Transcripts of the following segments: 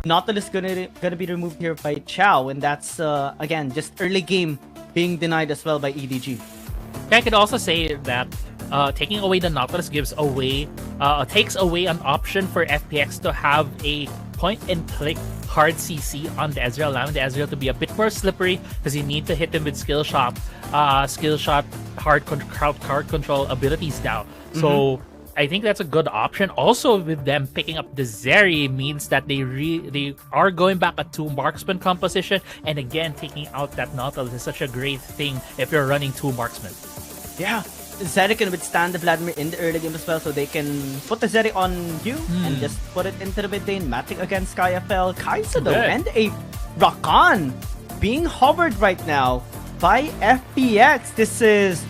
Nautilus gonna be removed here by Chow, and that's again just early game being denied as well by EDG. I could also say that taking away the Nautilus takes away an option for FPX to have a point-and-click hard CC on the Ezreal, allowing the Ezreal to be a bit more slippery because you need to hit him with skill shot, hard control abilities now. So I think that's a good option. Also, with them picking up the Zeri means that they are going back a 2 marksman composition, and again taking out that Nautilus is such a great thing if you're running 2 marksmen. Yeah, Zeri can withstand the Vladimir in the early game as well, so they can put the Zeri on you and just put it into the mid lane, matching against SkyFL. Kaisa though, and a Rakan being hovered right now by FPX. This is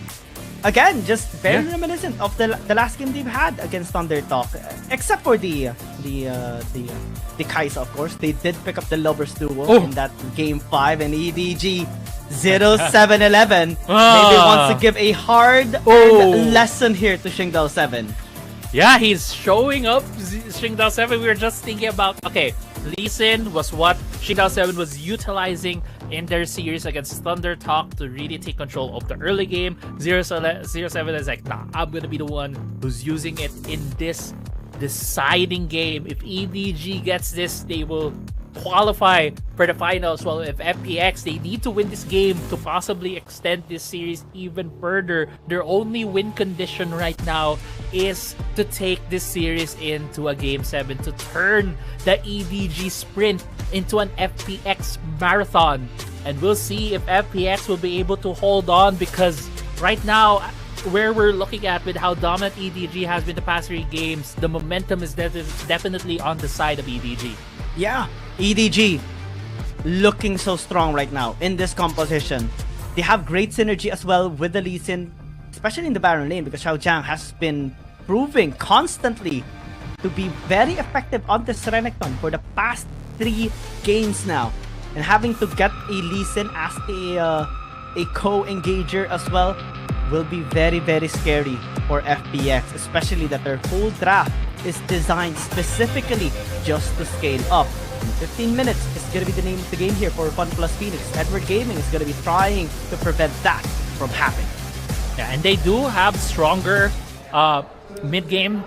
again just very reminiscent of the last game they've had against Thundertalk, except for the Kaisa, of course. They did pick up the Lovers duo in that game 5, and EDG 0711 maybe wants to give a hard lesson here to Xingdao 7. Yeah, he's showing up. Xingdao 7, we were just thinking about, okay, Lee Sin was what Xingdao 7 was utilizing in their series against Thundertalk to really take control of the early game. 07 is like, nah, I'm gonna be the one who's using it in this deciding game. If EDG gets this, they will qualify for the finals. Well, if FPX, they need to win this game to possibly extend this series even further. Their only win condition right now is to take this series into a game 7, to turn the EDG sprint into an FPX marathon. And we'll see if FPX will be able to hold on, because right now, where we're looking at with how dominant EDG has been the past 3 games, the momentum is definitely on the side of EDG. Yeah, EDG looking so strong right now in this composition. They have great synergy as well with the Lee Sin, especially in the Baron lane, because Xiao Jiang has been proving constantly to be very effective on this Renekton for the past 3 games now. And having to get a Lee Sin as a co-engager as well will be very, very scary for FPX, especially that their whole draft is designed specifically just to scale up. In 15 minutes is going to be the name of the game here for Fun Plus Phoenix. Edward Gaming is going to be trying to prevent that from happening. Yeah, and they do have stronger mid-game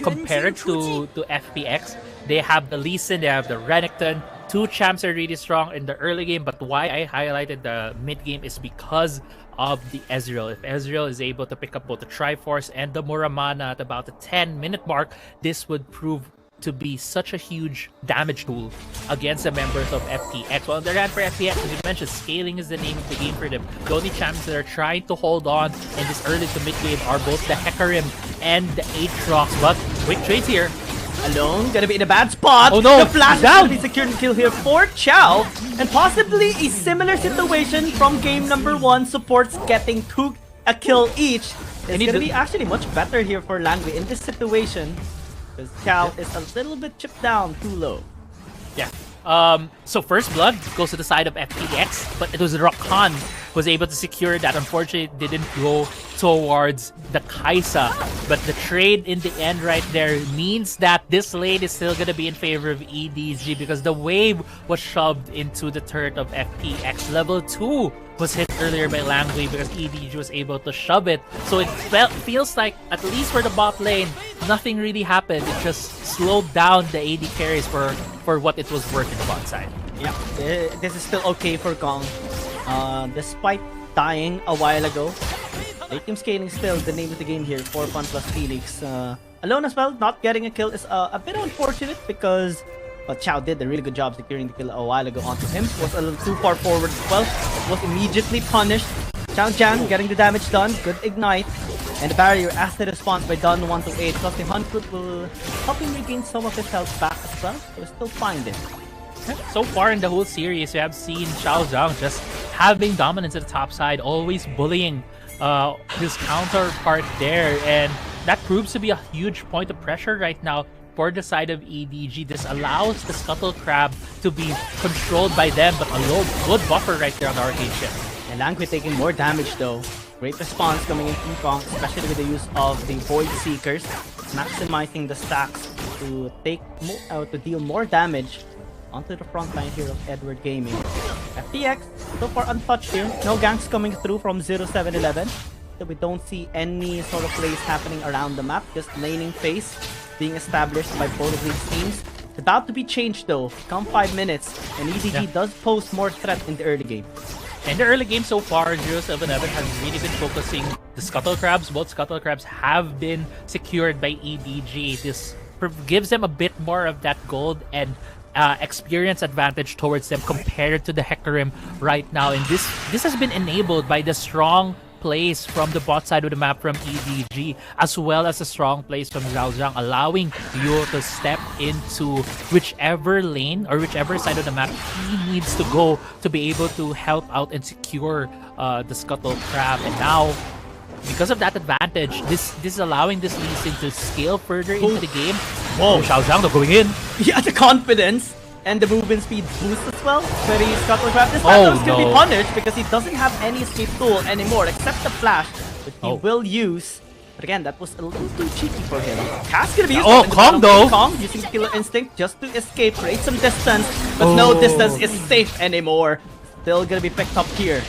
compared to FPX. They have the Lee Sin, they have the Renekton. 2 champs are really strong in the early game, but why I highlighted the mid-game is because of the Ezreal. If Ezreal is able to pick up both the Triforce and the Muramana at about the 10-minute mark, this would prove to be such a huge damage tool against the members of FPX. Well, on the other hand, for FPX, as you mentioned, scaling is the name of the game for them. The only champions that are trying to hold on in this early to mid game are both the Hecarim and the Aatrox. But quick trades here. Alone, gonna be in a bad spot. Oh no, the flash is gonna be secured and kill here for Chow. And possibly a similar situation from game number 1. Supports getting a kill each. It's gonna be actually much better here for Langui in this situation, because Chow is a little bit chipped down too low. Yeah. So first blood goes to the side of FPX, but it was Rakan who was able to secure that. Unfortunately, it didn't go towards the Kaisa, but the trade in the end right there means that this lane is still gonna be in favor of EDG, because the wave was shoved into the turret of FPX. Level 2 was hit earlier by Langui because EDG was able to shove it. So it feels like, at least for the bot lane, nothing really happened. It just slowed down the AD carries for what it was worth in the bot side. Yeah, this is still okay for Gong. Despite dying a while ago, late game scaling still the name of the game here for Fun Plus Phoenix. Alone as well, not getting a kill is a bit unfortunate, because Chow did a really good job securing the kill a while ago onto him. Was a little too far forward as well. Was immediately punished. Xiao Jiang getting the damage done. Good ignite. And the barrier as the response by Dun 128. Plus the Huntfoot will help him regain some of his health back as well. So we're still fine there. So far in the whole series, we have seen Xiao Zhang just having dominance at the top side, always bullying his counterpart there, and that proves to be a huge point of pressure right now for the side of EDG. This allows the Scuttle Crab to be controlled by them, but a good buffer right there on the arcade ship. And Langui taking more damage though. Great response coming in from Kong, especially with the use of the Void Seekers, maximizing the stacks to take to deal more damage onto the front line here of Edward Gaming. FPX so far untouched here. No ganks coming through from 0711. So we don't see any sort of plays happening around the map. Just laning phase being established by both of these teams. It's about to be changed though. Come 5 minutes, and EDG does pose more threat in the early game. In the early game so far, 0711 has really been focusing the Scuttle Crabs. Both Scuttle Crabs have been secured by EDG. This gives them a bit more of that gold and experience advantage towards them compared to the Hecarim right now. And this has been enabled by the strong plays from the bot side of the map from EDG, as well as a strong plays from Zhao Zhang, allowing you to step into whichever lane or whichever side of the map he needs to go to be able to help out and secure the Scuttle Crab. And now, because of that advantage, this is allowing this Lee Sin to scale further into the game. Whoa, Zhao Zhang going in. Yeah, the confidence and the movement speed boost as well. Very Scuttle Crab. This time is going to be punished because he doesn't have any escape tool anymore except the flash, which he will use. But again, that was a little too cheeky for him. Cass going to be used. Oh, Kong though. Kong using Killer Instinct just to escape, create some distance, but no distance is safe anymore. Still going to be picked up here.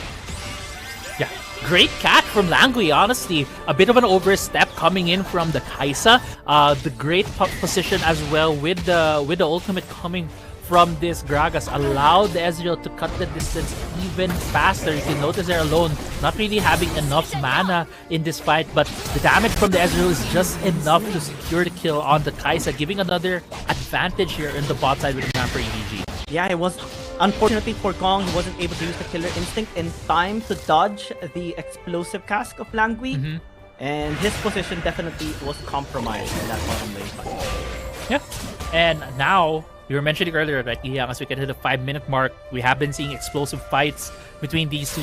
Yeah, great catch from Langui, honestly. A bit of an overstep coming in from the Kaisa. The great position as well with the ultimate coming from this Gragas allowed the Ezreal to cut the distance even faster. You can notice they're alone, not really having enough mana in this fight, but the damage from the Ezreal is just enough to secure the kill on the Kaisa, giving another advantage here in the bot side with the man for EDG. Yeah, it was unfortunately for Kong, he wasn't able to use the Killer Instinct in time to dodge the explosive cask of Langui, and his position definitely was compromised in that bottom lane fight. Yeah, and now, we were mentioning earlier, right, as we get to the 5-minute mark, we have been seeing explosive fights between these two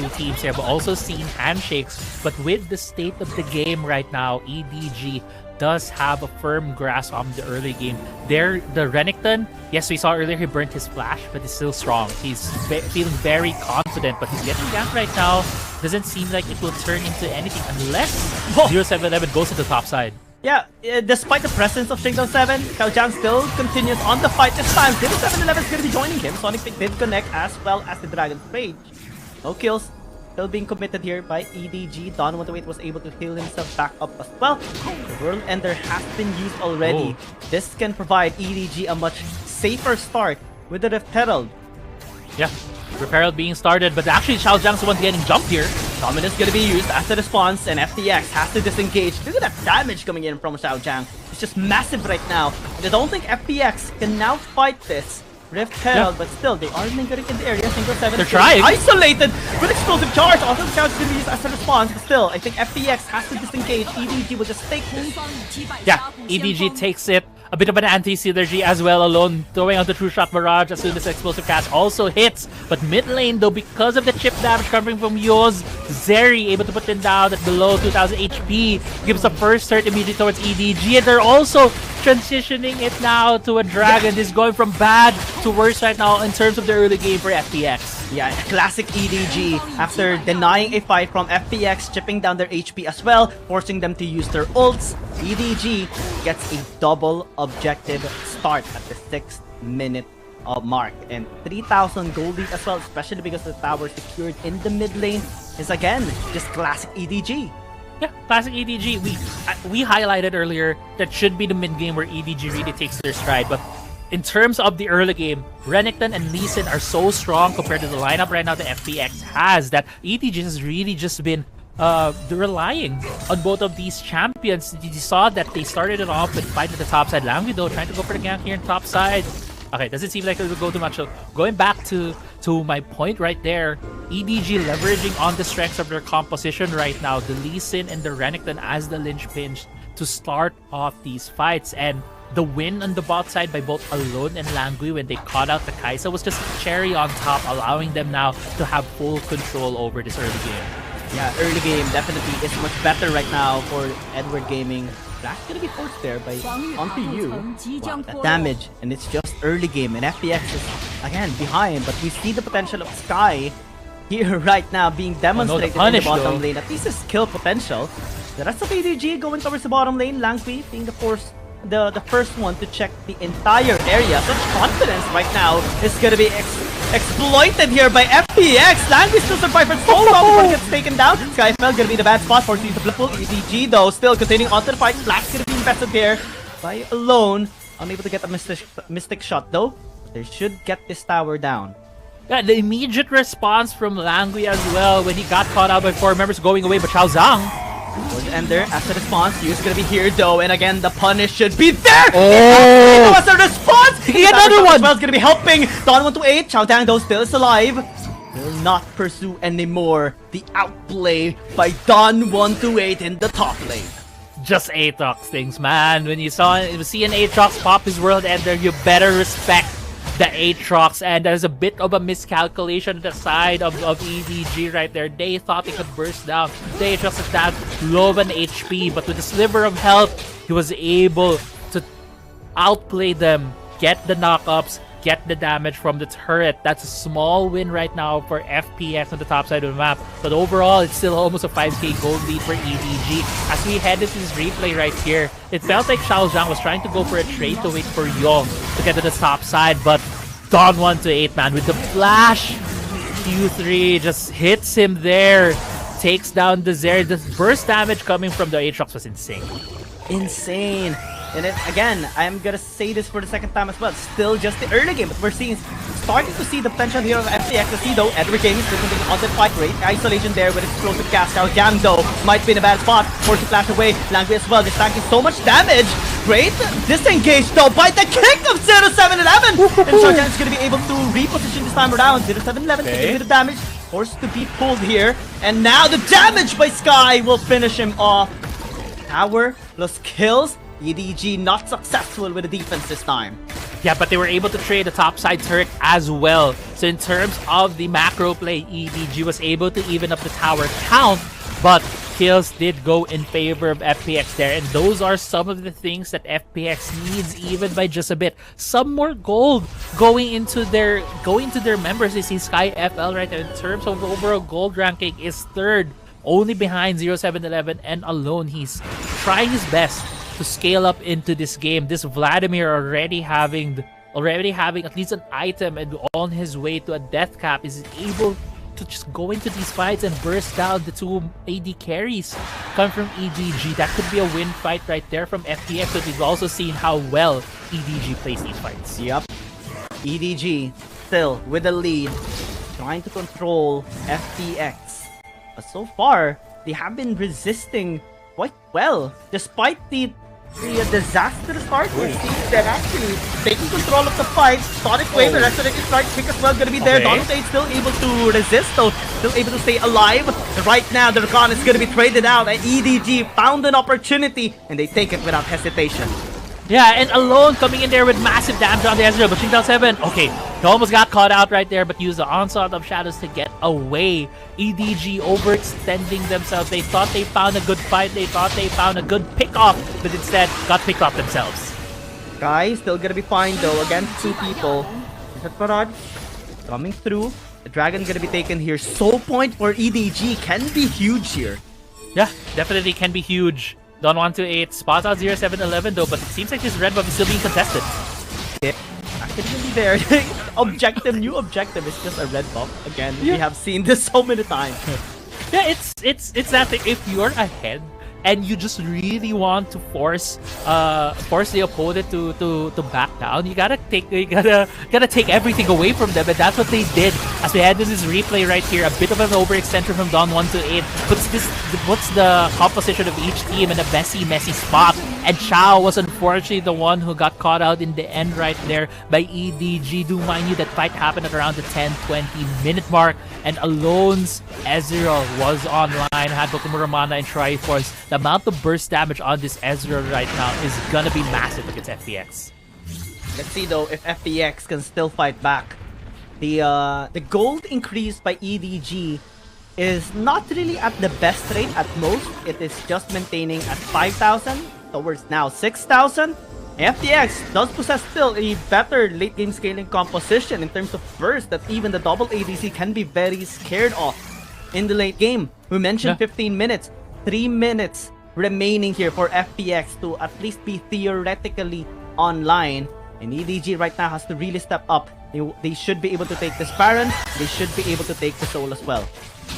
teams here, but also seeing handshakes. But with the state of the game right now, EDG does have a firm grasp on the early game. There, the Renekton, yes, we saw earlier he burnt his flash, but he's still strong. He's feeling very confident, but he's getting ganked right now. Doesn't seem like it will turn into anything unless 0711 goes to the top side. Yeah, despite the presence of Shingdong 7, Xiao Zhang still continues on the fight this time. 0711 is going to be joining him. Sonic Pick did connect as well as the Dragon's Rage. No kills. Still being committed here by EDG. Don Wait was able to heal himself back up as well. The World Ender has been used already. This can provide EDG a much safer start with the Rift Herald. Yeah, Rift Herald being started, but actually Xiao Zhang's the one getting jumped here. Dominance going to be used as a response, and FPX has to disengage. Look at that damage coming in from Xiao Zhang. It's just massive right now. And I don't think FPX can now fight this Rift Herald, but still, they are lingering in the area. Single 7 They're trying. Isolated with explosive charge. Also, the charge is going to be used as a response, but still, I think FPX has to disengage. EDG will just take this. Yeah, EDG takes it. A bit of an anti-synergy as well, alone, throwing out the True Shot Barrage as soon as the explosive cast also hits. But mid lane, though, because of the chip damage coming from Yoz, Zeri able to put them down at below 2000 HP, gives the first hurt immediately towards EDG, and they're also transitioning it now to a Dragon. This is going from bad to worse right now in terms of the early game for FPX. Yeah, classic EDG. After denying a fight from FPX, chipping down their HP as well, forcing them to use their ults, EDG gets a double objective start at the 6th minute mark. And 3,000 gold lead as well, especially because the tower secured in the mid lane is again just classic EDG. Yeah, classic EDG. We highlighted earlier that should be the mid game where EDG really takes their stride, but in terms of the early game, Renekton and Lee Sin are so strong compared to the lineup right now that FPX has that EDG has really just been relying on both of these champions. You saw that they started it off with fight at the top side. Langui though trying to go for the gank here on top side. Okay, doesn't seem like it will go too much. So going back to my point right there, EDG leveraging on the strengths of their composition right now, the Lee Sin and the Renekton as the linchpin to start off these fights. And the win on the bot side by both Alone and Langui when they caught out the Kaisa was just a cherry on top, allowing them now to have full control over this early game. Yeah, early game definitely is much better right now for Edward Gaming. That's gonna be forced there by onto you. Wow, that damage, and it's just early game, and FPX is again behind, but we see the potential of Sky here right now being demonstrated in the bottom lane. At least his skill potential. The rest of EDG going towards the bottom lane. Langui being the force the first one to check the entire area. Such confidence right now is gonna be exploited here by FPX. Langley still survive for so long before he gets taken down. Skyfell gonna be the bad spot for the full EDG though. Still continuing on to the fight. Black's gonna be invested here by Alone. Unable to get a mystic shot though. They should get this tower down. Yeah, the immediate response from Langley as well when he got caught out by 4 members going away, but Xiao Zhang was Ender as a response. He's gonna be here though, and again the punish should be there. Oh, as a response. He another one. Well, gonna be helping. Don 128. Xiao Zhang though still is alive. Will not pursue anymore. The outplay by Don 128 in the top lane. Just Aatrox things, man. When you see an Aatrox pop his world ender, you better respect the Aatrox, and there's a bit of a miscalculation at the side of EDG right there. They thought they could burst down. The Aatrox is that low of an HP, but with a sliver of health, he was able to outplay them, get the knockups, get the damage from the turret. That's a small win right now for FPX on the top side of the map. But overall, it's still almost a 5k gold lead for EDG. As we head into this replay right here, it felt like Xiao Zhang was trying to go for a trade to wait for Yong to get to the top side, but Don 128, man, with the flash, Q3 just hits him there, takes down the Zeri. The burst damage coming from the Aatrox was insane. Insane. And again, I'm gonna say this for the second time as well. Still just the early game, but we're starting to see the potential here of FPX. To see though, Edward Gaming still continuing on the fight. Great isolation there with explosive cast. Xiao Zhang though might be in a bad spot. Forced to flash away. Langley as well. This tank is so much damage. Great disengage though by the kick of 0711. And Xiao Zhang is gonna be able to reposition this time around. 0711 taking a bit of damage. Forced to be pulled here. And now the damage by Sky will finish him off. Tower plus kills. EDG not successful with the defense this time. Yeah, but they were able to trade the topside turret as well. So in terms of the macro play, EDG was able to even up the tower count, but kills did go in favor of FPX there. And those are some of the things that FPX needs, even by just a bit. Some more gold going into their members. They see Sky FL right there. In terms of overall gold ranking is third, only behind 0711 and Alone. He's trying his best to scale up into this game. This Vladimir already having at least an item and on his way to a death cap is able to just go into these fights and burst down the 2 AD carries coming from EDG. That could be a win fight right there from FPX, but we've also seen how well EDG plays these fights. Yep. EDG still with the lead, trying to control FPX. But so far, they have been resisting quite well, despite the disaster start. We see they're actually taking control of the fight. Sonic Wave, the Resurrection Strike kick as well gonna be there. Donald Tate still able to resist though, still able to stay alive. And right now, the Rakan is gonna be traded out, and EDG found an opportunity, and they take it without hesitation. Yeah, and Alone coming in there with massive damage on the Ezreal, but Shingdao 7, okay, he almost got caught out right there, but used the Onslaught of Shadows to get away. EDG overextending themselves. They thought they found a good fight, they thought they found a good pick-off, but instead got picked off themselves. Guys, still gonna be fine though against 2 people. Parad coming through. The Dragon gonna be taken here. Soul point for EDG can be huge here. Yeah, definitely can be huge. Don 128 spots out 0711 though, but it seems like his red buff is still being contested. Yeah, actually there. New objective is just a red buff. Again, we have seen this so many times. Yeah, it's that thing. If you're ahead and you just really want to force the opponent to back down, you gotta take everything away from them, and that's what they did. As we had this replay right here, a bit of an overextension from Don 128 puts the composition of each team in a messy spot, and Xiao was unfortunately the one who got caught out in the end right there by EDG. Do mind you, that fight happened at around the 10-20 minute mark, and Alone's Ezreal was online, had Bokumura and Triforce. The amount of burst damage on this Ezreal right now is gonna be massive against FPX. Let's see though if FPX can still fight back. The gold increase by EDG is not really at the best rate. At most, it is just maintaining at 5,000 towards now 6,000. FPX does possess still a better late game scaling composition in terms of burst that even the double ADC can be very scared of in the late game. We mentioned 15 minutes. 3 minutes remaining here for FPX to at least be theoretically online. And EDG right now has to really step up. They should be able to take this Baron. They should be able to take the Soul as well.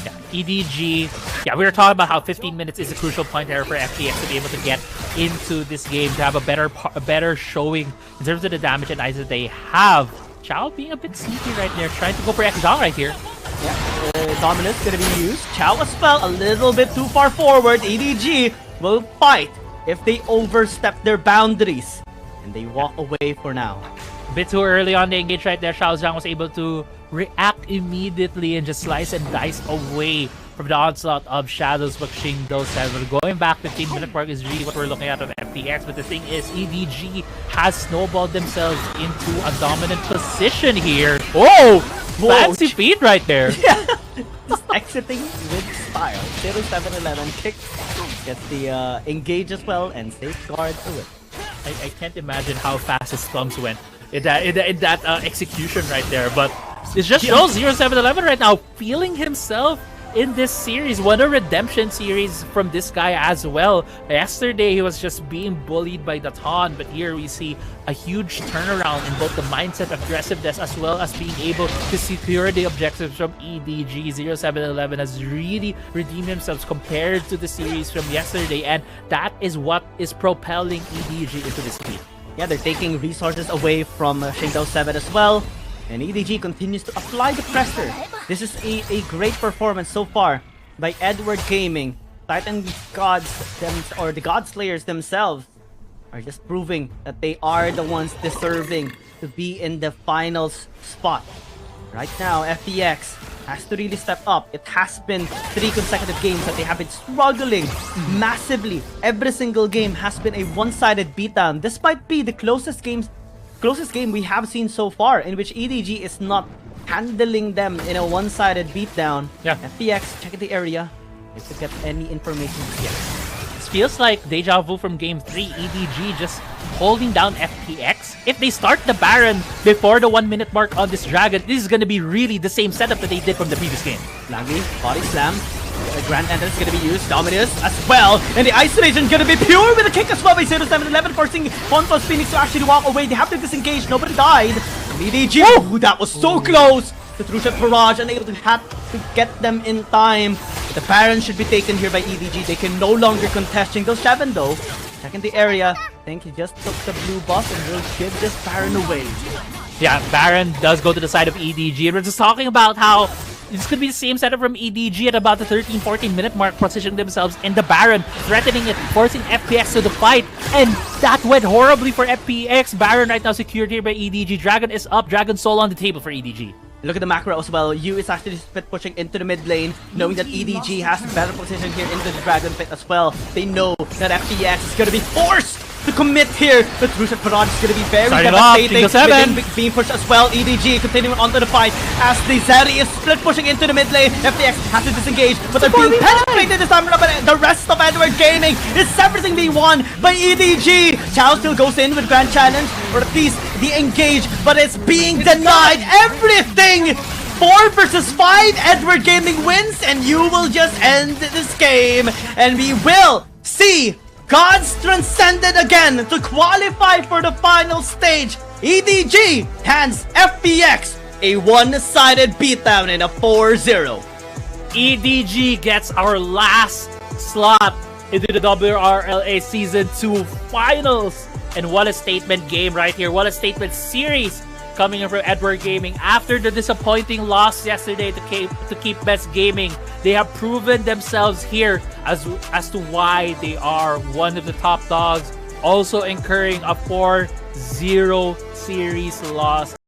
Yeah, EDG. Yeah, we were talking about how 15 minutes is a crucial point there for FPX to be able to get into this game, to have a better showing in terms of the damage and eyes that they have. Chao being a bit sneaky right there, trying to go for Exile right here. Yeah, Dominus gonna be used. Chao as well, a little bit too far forward. EDG will fight if they overstep their boundaries. And they walk away for now. A bit too early on the engage right there. Xiao Zhang was able to react immediately and just slice and dice away from the onslaught of Shadows, but Bo7. Going back 15-minute mark is really what we're looking at of FPX. But the thing is, EDG has snowballed themselves into a dominant position here. Oh! Fancy feet right there. Yeah. Just exiting with style. 0711 kick. Gets the engage as well and safeguard to it. I can't imagine how fast his thumbs went in that execution right there. But it just shows 0711 right now feeling himself in this series. What a redemption series from this guy as well. Yesterday, he was just being bullied by the taunt, but here we see a huge turnaround in both the mindset, aggressiveness, as well as being able to secure the objectives from EDG. 0711 has really redeemed himself compared to the series from yesterday, and that is what is propelling EDG into this lead. Yeah, they're taking resources away from Shingdao7 as well. And EDG continues to apply the pressure. This is a great performance so far by Edward Gaming. Titan Gods, or the God Slayers themselves, are just proving that they are the ones deserving to be in the finals spot. Right now, FPX has to really step up. It has been 3 consecutive games that they have been struggling massively. Every single game has been a one-sided beatdown, despite being the closest game we have seen so far, in which EDG is not handling them in a one-sided beatdown. Yeah. FPX checking the area if to get any information yet. This feels like deja vu from Game 3. EDG just holding down FPX. If they start the Baron before the 1-minute mark on this Dragon, this is going to be really the same setup that they did from the previous game. Langy, body slam. The Grand Entrance is going to be used. Dominus as well. And the isolation going to be pure with a kick as well by 0711, forcing Pontos Phoenix to actually walk away. They have to disengage. Nobody died. EDG, oh, that was so close. The true shot barrage unable to get them in time. The Baron should be taken here by EDG. They can no longer contest Shingdao7 though. Checking the area. I think he just took the blue buff and will give this Baron away. Yeah, Baron does go to the side of EDG. And we're just talking about how this could be the same setup from EDG at about the 13-14 minute mark, positioning themselves in the Baron, threatening it, forcing FPX to the fight, and that went horribly for FPX. Baron right now secured here by EDG. Dragon is up, Dragon Soul on the table for EDG. Look at the macro as well. Yu is actually split pushing into the mid lane, knowing that EDG has better position here into the Dragon Pit as well. They know that FPX is going to be forced to commit here. The Trushot Parade is going to be very devastating. Being pushed as well. EDG continuing onto the fight as the Zeri is split pushing into the mid lane. FPX has to disengage, but they're being penetrated this time. But the rest of Edward Gaming is everything being won by EDG. Chao still goes in with Grand Challenge, or at least the engage, but it's being denied everything. 4 versus 5, Edward Gaming wins, and you will just end this game. And we will see Gods transcended again to qualify for the final stage. EDG hands FPX a one-sided beatdown in a 4-0. EDG gets our last slot into the WRLA Season 2 Finals. And what a statement game right here. What a statement series coming in from Edward Gaming. After the disappointing loss yesterday to Keep Best Gaming, they have proven themselves here as to why they are one of the top dogs, also incurring a 4-0 series loss.